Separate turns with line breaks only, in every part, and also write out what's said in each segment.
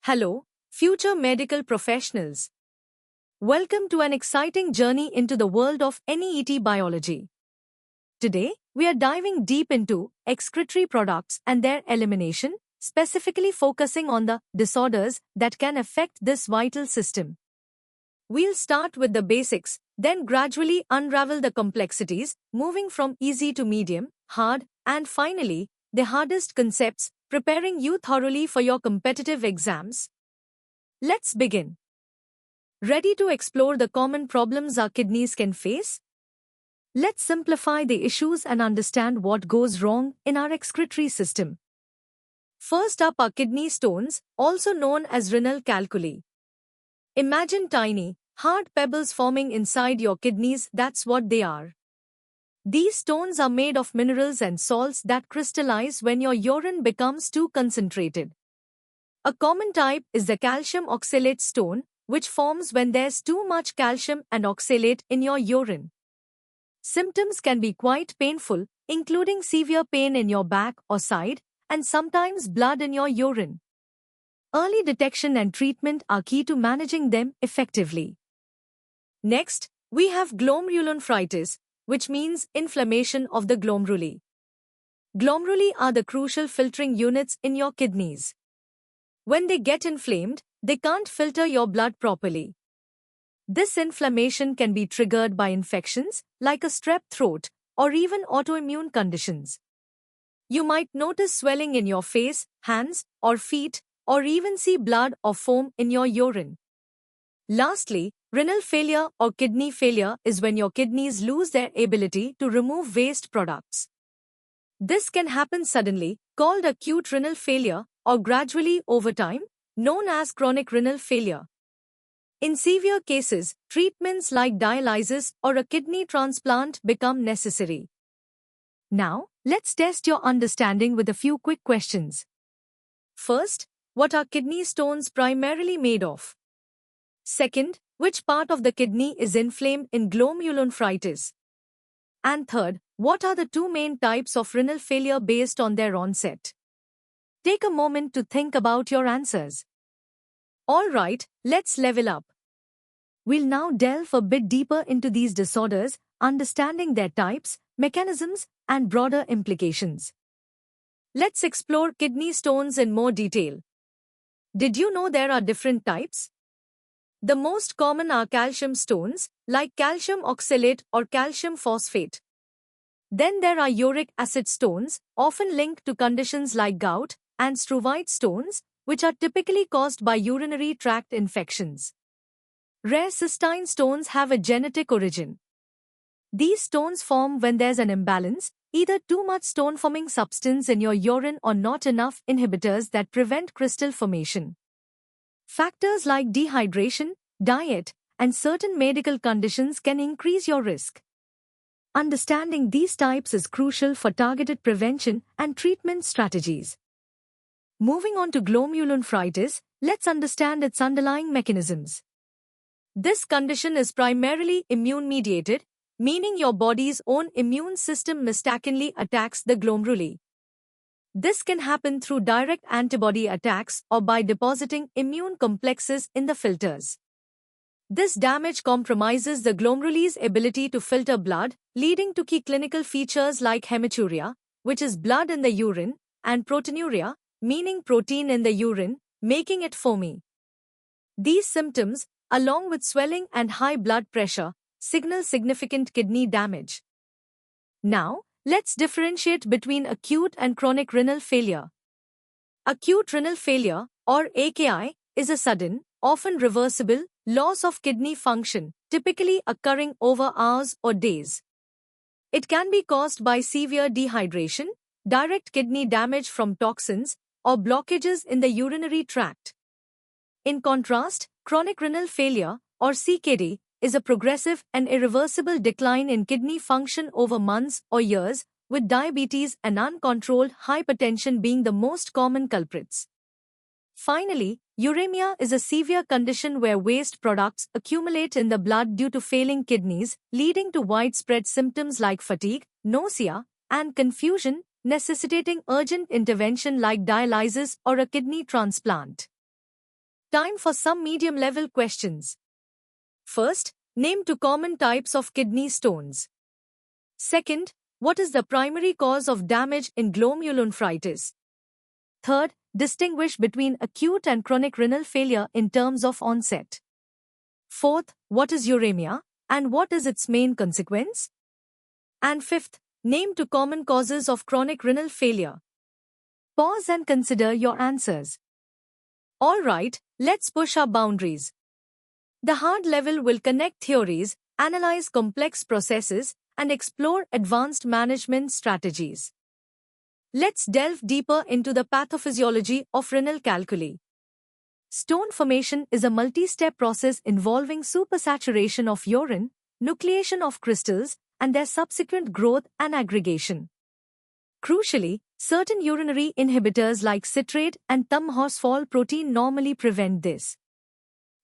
Hello, future medical professionals. Welcome to an exciting journey into the world of NEET biology. Today, we are diving deep into excretory products and their elimination, specifically focusing on the disorders that can affect this vital system. We'll start with the basics, then gradually unravel the complexities, moving from easy to medium, hard, and finally, the hardest concepts, preparing you thoroughly for your competitive exams. Let's begin. Ready to explore the common problems our kidneys can face? Let's simplify the issues and understand what goes wrong in our excretory system. First up are kidney stones, also known as renal calculi. Imagine tiny, hard pebbles forming inside your kidneys. That's what they are. These stones are made of minerals and salts that crystallize when your urine becomes too concentrated. A common type is the calcium oxalate stone, which forms when there's too much calcium and oxalate in your urine. Symptoms can be quite painful, including severe pain in your back or side, and sometimes blood in your urine. Early detection and treatment are key to managing them effectively. Next, we have glomerulonephritis, which means inflammation of the glomeruli. Glomeruli are the crucial filtering units in your kidneys. When they get inflamed, they can't filter your blood properly. This inflammation can be triggered by infections, like a strep throat, or even autoimmune conditions. You might notice swelling in your face, hands, or feet, or even see blood or foam in your urine. Lastly, renal failure or kidney failure is when your kidneys lose their ability to remove waste products. This can happen suddenly, called acute renal failure, or gradually over time, known as chronic renal failure. In severe cases, treatments like dialysis or a kidney transplant become necessary. Now, let's test your understanding with a few quick questions. First, what are kidney stones primarily made of? Second, which part of the kidney is inflamed in glomerulonephritis? And third, what are the two main types of renal failure based on their onset? Take a moment to think about your answers. Alright, let's level up. We'll now delve a bit deeper into these disorders, understanding their types, mechanisms, and broader implications. Let's explore kidney stones in more detail. Did you know there are different types? The most common are calcium stones, like calcium oxalate or calcium phosphate. Then there are uric acid stones, often linked to conditions like gout, and struvite stones, which are typically caused by urinary tract infections. Rare cystine stones have a genetic origin. These stones form when there's an imbalance, either too much stone-forming substance in your urine or not enough inhibitors that prevent crystal formation. Factors like dehydration, diet, and certain medical conditions can increase your risk. Understanding these types is crucial for targeted prevention and treatment strategies. Moving on to glomerulonephritis, let's understand its underlying mechanisms. This condition is primarily immune-mediated, meaning your body's own immune system mistakenly attacks the glomeruli. This can happen through direct antibody attacks or by depositing immune complexes in the filters. This damage compromises the glomeruli's ability to filter blood, leading to key clinical features like hematuria, which is blood in the urine, and proteinuria, meaning protein in the urine, making it foamy. These symptoms, along with swelling and high blood pressure, signal significant kidney damage. Now, let's differentiate between acute and chronic renal failure. Acute renal failure, or AKI, is a sudden, often reversible, loss of kidney function, typically occurring over hours or days. It can be caused by severe dehydration, direct kidney damage from toxins, or blockages in the urinary tract. In contrast, chronic renal failure, or CKD, is a progressive and irreversible decline in kidney function over months or years, with diabetes and uncontrolled hypertension being the most common culprits. Finally, uremia is a severe condition where waste products accumulate in the blood due to failing kidneys, leading to widespread symptoms like fatigue, nausea, and confusion, necessitating urgent intervention like dialysis or a kidney transplant. Time for some medium-level questions. First, name 2 common types of kidney stones. Second, what is the primary cause of damage in glomerulonephritis? Third, distinguish between acute and chronic renal failure in terms of onset. Fourth, what is uremia, and what is its main consequence? And fifth, name 2 common causes of chronic renal failure. Pause and consider your answers. Alright, let's push our boundaries. The hard level will connect theories, analyze complex processes, and explore advanced management strategies. Let's delve deeper into the pathophysiology of renal calculi. Stone formation is a multi-step process involving supersaturation of urine, nucleation of crystals, and their subsequent growth and aggregation. Crucially, certain urinary inhibitors like citrate and thumb-horsefall protein normally prevent this.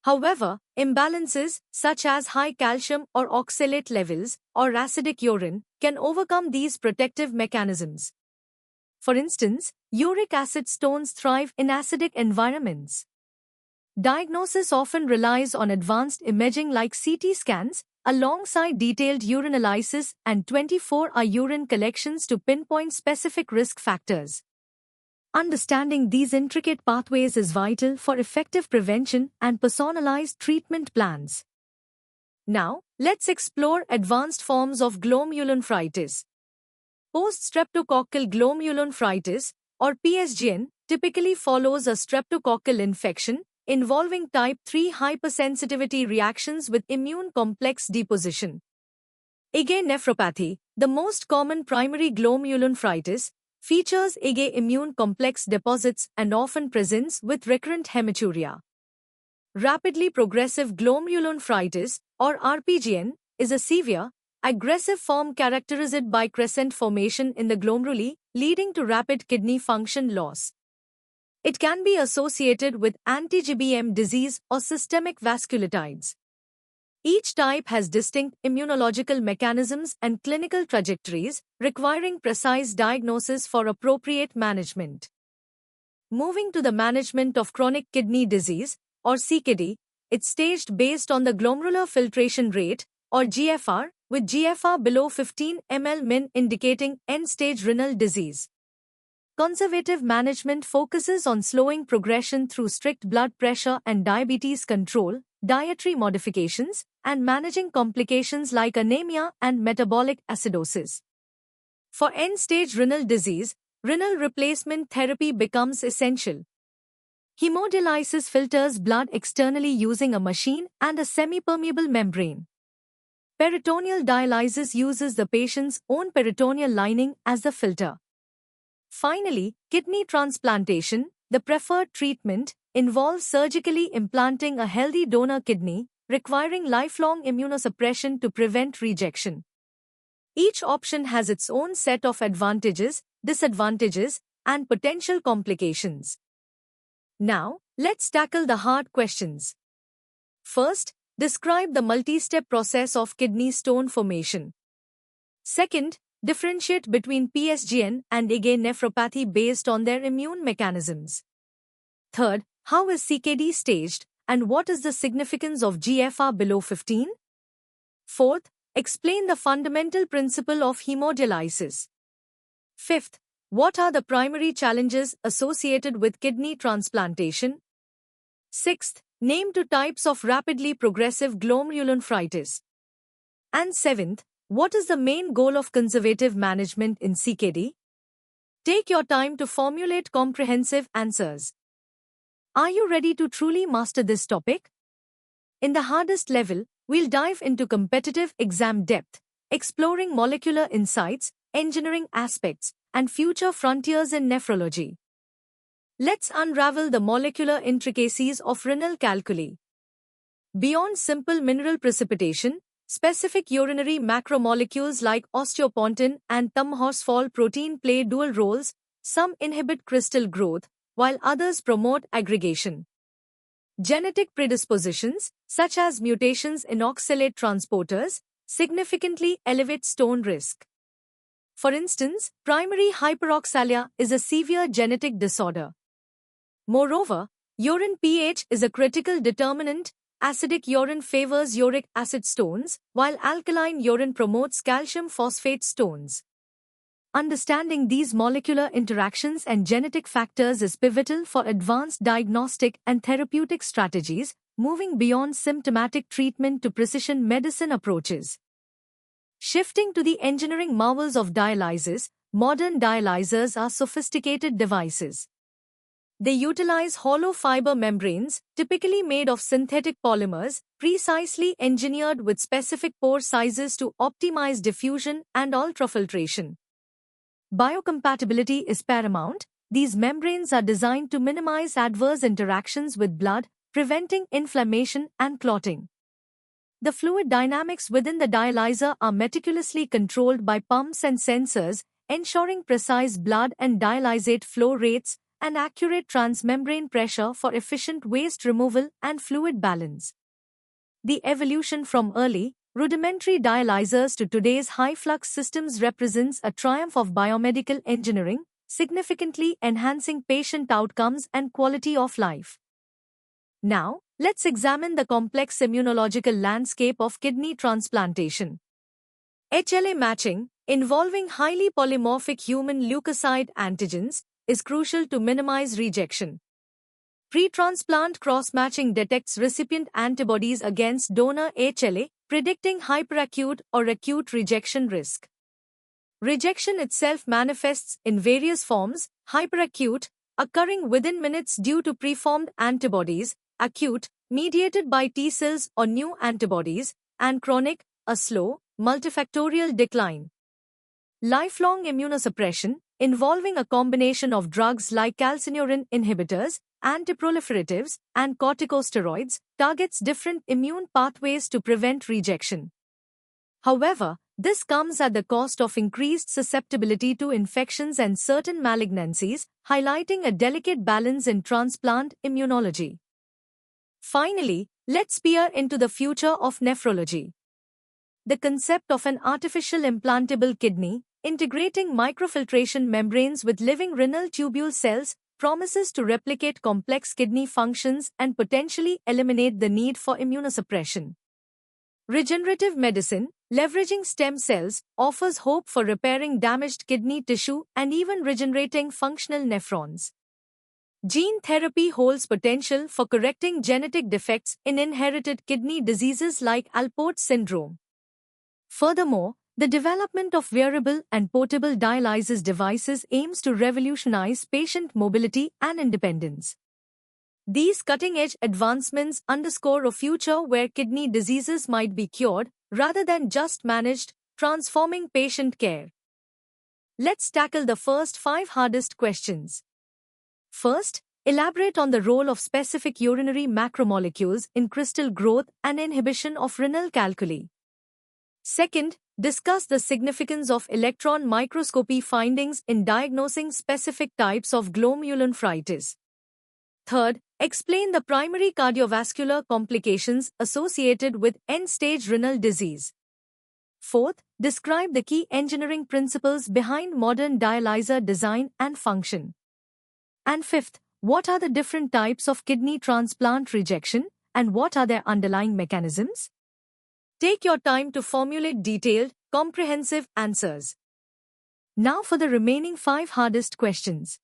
However, imbalances such as high calcium or oxalate levels or acidic urine can overcome these protective mechanisms. For instance, uric acid stones thrive in acidic environments. Diagnosis often relies on advanced imaging like CT scans, alongside detailed urinalysis and 24-hour urine collections to pinpoint specific risk factors. Understanding these intricate pathways is vital for effective prevention and personalized treatment plans. Now, let's explore advanced forms of glomerulonephritis. Post-streptococcal glomerulonephritis, or PSGN, typically follows a streptococcal infection involving type 3 hypersensitivity reactions with immune complex deposition. IgA nephropathy, the most common primary glomerulonephritis, features IgA immune complex deposits and often presents with recurrent hematuria. Rapidly progressive glomerulonephritis, or RPGN, is a severe, aggressive form characterized by crescent formation in the glomeruli, leading to rapid kidney function loss. It can be associated with anti-GBM disease or systemic vasculitides. Each type has distinct immunological mechanisms and clinical trajectories, requiring precise diagnosis for appropriate management. Moving to the management of chronic kidney disease, or CKD, it's staged based on the glomerular filtration rate, or GFR, with GFR below 15 ml min indicating end-stage renal disease. Conservative management focuses on slowing progression through strict blood pressure and diabetes control, dietary modifications, and managing complications like anemia and metabolic acidosis. For end-stage renal disease, renal replacement therapy becomes essential. Hemodialysis filters blood externally using a machine and a semi-permeable membrane. Peritoneal dialysis uses the patient's own peritoneal lining as the filter. Finally, kidney transplantation, the preferred treatment, involves surgically implanting a healthy donor kidney, requiring lifelong immunosuppression to prevent rejection. Each option has its own set of advantages, disadvantages, and potential complications. Now, let's tackle the hard questions. First, describe the multi-step process of kidney stone formation. Second, differentiate between PSGN and IgA nephropathy based on their immune mechanisms. Third, how is CKD staged, and what is the significance of GFR below 15? Fourth, explain the fundamental principle of hemodialysis. Fifth, what are the primary challenges associated with kidney transplantation? Sixth, name 2 types of rapidly progressive glomerulonephritis. And seventh, what is the main goal of conservative management in CKD? Take your time to formulate comprehensive answers. Are you ready to truly master this topic? In the hardest level, we'll dive into competitive exam depth, exploring molecular insights, engineering aspects, and future frontiers in nephrology. Let's unravel the molecular intricacies of renal calculi. Beyond simple mineral precipitation, specific urinary macromolecules like osteopontin and thumb-horsefall protein play dual roles. Some inhibit crystal growth, while others promote aggregation. Genetic predispositions, such as mutations in oxalate transporters, significantly elevate stone risk. For instance, primary hyperoxalia is a severe genetic disorder. Moreover, Urine pH is a critical determinant. Acidic urine favors uric acid stones, while alkaline urine promotes calcium phosphate stones. Understanding these molecular interactions and genetic factors is pivotal for advanced diagnostic and therapeutic strategies, moving beyond symptomatic treatment to precision medicine approaches. Shifting to the engineering marvels of dialysis, modern dialyzers are sophisticated devices. They utilize hollow fiber membranes, typically made of synthetic polymers, precisely engineered with specific pore sizes to optimize diffusion and ultrafiltration. Biocompatibility is paramount. These membranes are designed to minimize adverse interactions with blood, preventing inflammation and clotting. The fluid dynamics within the dialyzer are meticulously controlled by pumps and sensors, ensuring precise blood and dialysate flow rates and accurate transmembrane pressure for efficient waste removal and fluid balance. The evolution from early, rudimentary dialyzers to today's high-flux systems represents a triumph of biomedical engineering, significantly enhancing patient outcomes and quality of life. Now, let's examine the complex immunological landscape of kidney transplantation. HLA matching, involving highly polymorphic human leukocyte antigens, is crucial to minimize rejection. Pre-transplant cross-matching detects recipient antibodies against donor HLA, predicting hyperacute or acute rejection risk. Rejection itself manifests in various forms: hyperacute, occurring within minutes due to preformed antibodies; acute, mediated by T cells or new antibodies; and chronic, a slow, multifactorial decline. Lifelong immunosuppression, involving a combination of drugs like calcineurin inhibitors, antiproliferatives, and corticosteroids, targets different immune pathways to prevent rejection. However, this comes at the cost of increased susceptibility to infections and certain malignancies, highlighting a delicate balance in transplant immunology. Finally, let's peer into the future of nephrology. The concept of an artificial implantable kidney, integrating microfiltration membranes with living renal tubule cells, promises to replicate complex kidney functions and potentially eliminate the need for immunosuppression. Regenerative medicine, leveraging stem cells, offers hope for repairing damaged kidney tissue and even regenerating functional nephrons. Gene therapy holds potential for correcting genetic defects in inherited kidney diseases like Alport syndrome. Furthermore, the development of wearable and portable dialysis devices aims to revolutionize patient mobility and independence. These cutting-edge advancements underscore a future where kidney diseases might be cured rather than just managed, transforming patient care. Let's tackle the first 5 hardest questions. First, elaborate on the role of specific urinary macromolecules in crystal growth and inhibition of renal calculi. Second, discuss the significance of electron microscopy findings in diagnosing specific types of glomerulonephritis. Third, explain the primary cardiovascular complications associated with end-stage renal disease. Fourth, describe the key engineering principles behind modern dialyzer design and function. And fifth, what are the different types of kidney transplant rejection and what are their underlying mechanisms? Take your time to formulate detailed, comprehensive answers. Now for the remaining 5 hardest questions.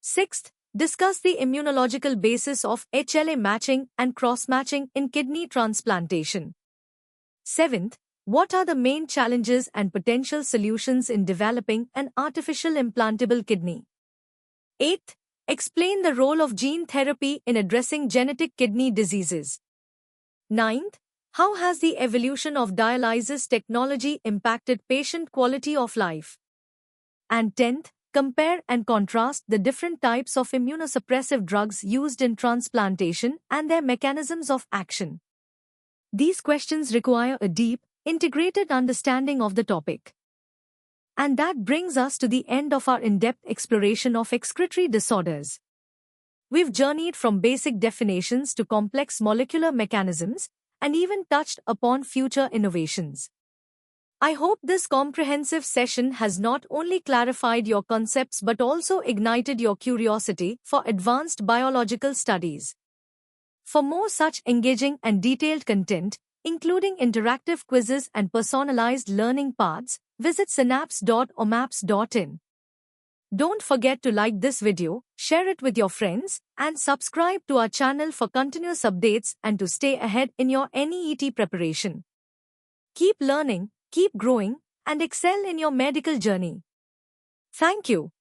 Sixth, discuss the immunological basis of HLA matching and cross-matching in kidney transplantation. Seventh, what are the main challenges and potential solutions in developing an artificial implantable kidney? Eighth, explain the role of gene therapy in addressing genetic kidney diseases. Ninth, how has the evolution of dialysis technology impacted patient quality of life? And 10th, compare and contrast the different types of immunosuppressive drugs used in transplantation and their mechanisms of action. These questions require a deep, integrated understanding of the topic. And that brings us to the end of our in-depth exploration of excretory disorders. We've journeyed from basic definitions to complex molecular mechanisms, and even touched upon future innovations. I hope this comprehensive session has not only clarified your concepts but also ignited your curiosity for advanced biological studies. For more such engaging and detailed content, including interactive quizzes and personalized learning paths, visit synapse.omaps.in. Don't forget to like this video, share it with your friends, and subscribe to our channel for continuous updates and to stay ahead in your NEET preparation. Keep learning, keep growing, and excel in your medical journey. Thank you.